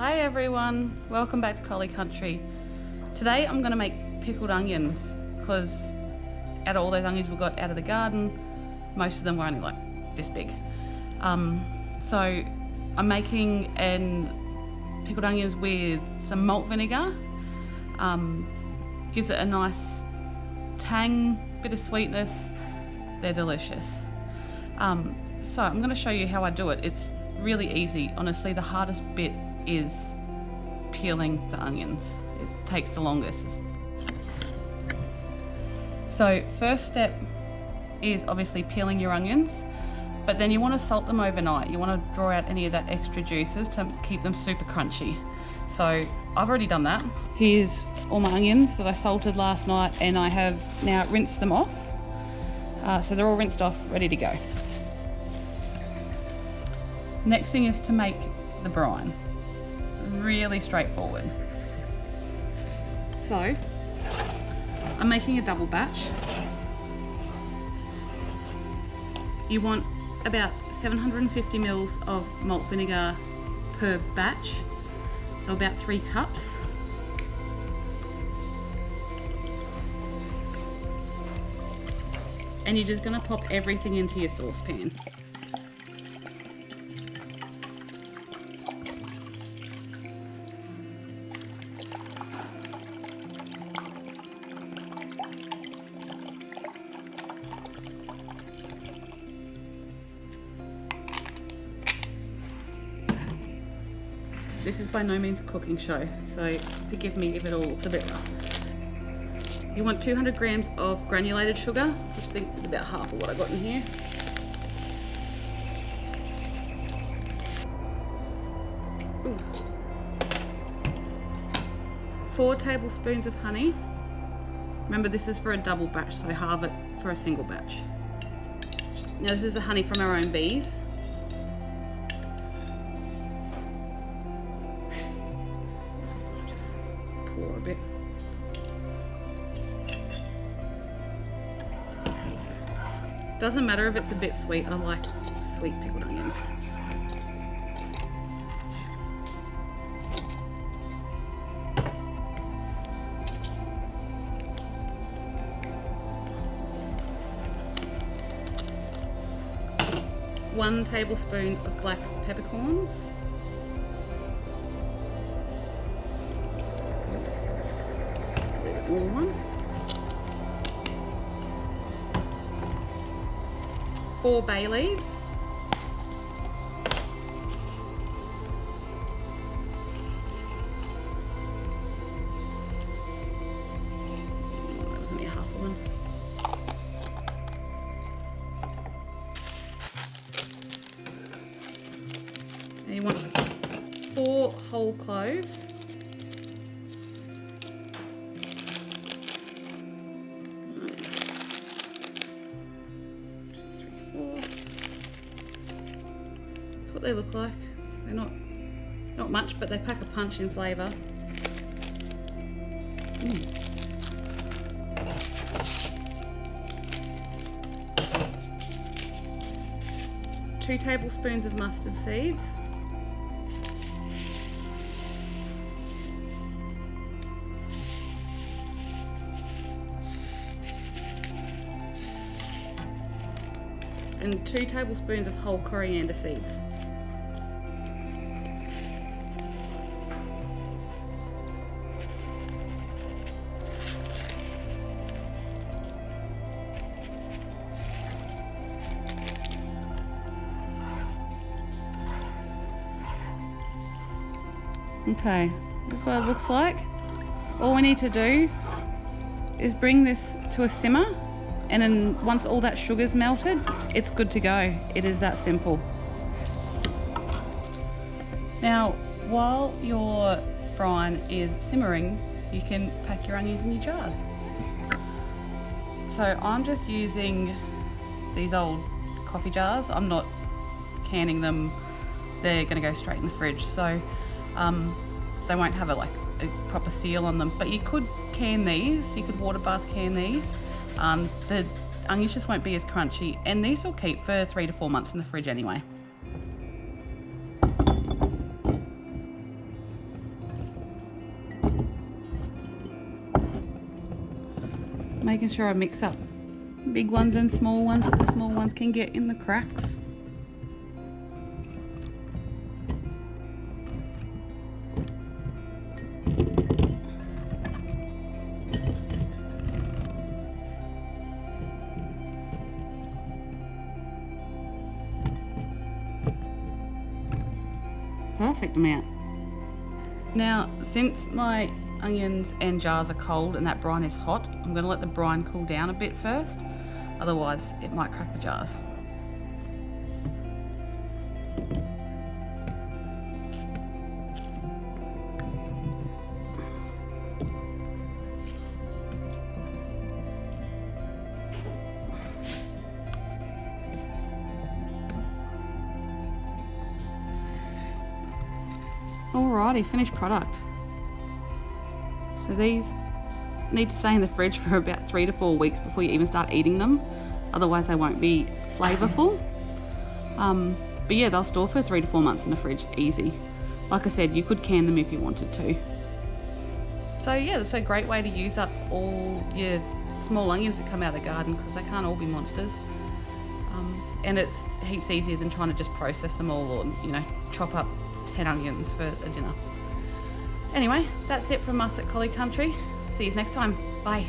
Hi everyone, welcome back to Collie Country. Today I'm going to make pickled onions because out of all those onions we got out of the garden, most of them were only like this big. So I'm making pickled onions with some malt vinegar. Gives it a nice tang, bit of sweetness. They're delicious. So I'm going to show you how I do it. It's really easy. Honestly, the hardest bit is peeling the onions. It takes the longest. So first step is obviously peeling your onions, but then you want to salt them overnight. You want to draw out any of that extra juices to keep them super crunchy. So I've already done that. Here's all my onions that I salted last night, and I have now rinsed them off. So they're all rinsed off, ready to go. Next thing is to make the brine. Really straightforward. So I'm making a double batch. You want about 750 mils of malt vinegar per batch, so about 3 cups. And you're just going to pop everything into your saucepan. This is by no means a cooking show, so forgive me if it all looks a bit rough. You want 200 grams of granulated sugar, which I think is about half of what I got in here. Ooh. 4 tablespoons of honey. Remember, this is for a double batch, so halve it for a single batch. Now this is the honey from our own bees. Pour a bit. Doesn't matter if it's a bit sweet, I like sweet pickled onions. One tablespoon of black peppercorns. One. 4 bay leaves. That was only half of one. And you want 4 whole cloves. What they look like. They're not much, but they pack a punch in flavour. 2 tablespoons of mustard seeds. And 2 tablespoons of whole coriander seeds. Okay, that's what it looks like. All we need to do is bring this to a simmer, and then once all that sugar's melted, it's good to go. It is that simple. Now, while your brine is simmering, you can pack your onions in your jars. So I'm just using these old coffee jars. I'm not canning them. They're gonna go straight in the fridge. So they won't have a proper seal on them, but you could can these. You could water bath can these. The onions just won't be as crunchy, and these will keep for 3 to 4 months in the fridge anyway. Making sure I mix up big ones and small ones so the small ones can get in the cracks. Perfect amount. Now, since my onions and jars are cold and that brine is hot, I'm going to let the brine cool down a bit first, otherwise it might crack the jars. Alrighty, finished product. So these need to stay in the fridge for about 3 to 4 weeks before you even start eating them. Otherwise they won't be flavorful. But yeah, they'll store for 3 to 4 months in the fridge, easy. Like I said, you could can them if you wanted to. So yeah, that's a great way to use up all your small onions that come out of the garden, because they can't all be monsters. And it's heaps easier than trying to just process them all, or chop up 10 onions for a dinner. Anyway, that's it from us at Collie Country. See you next time. Bye.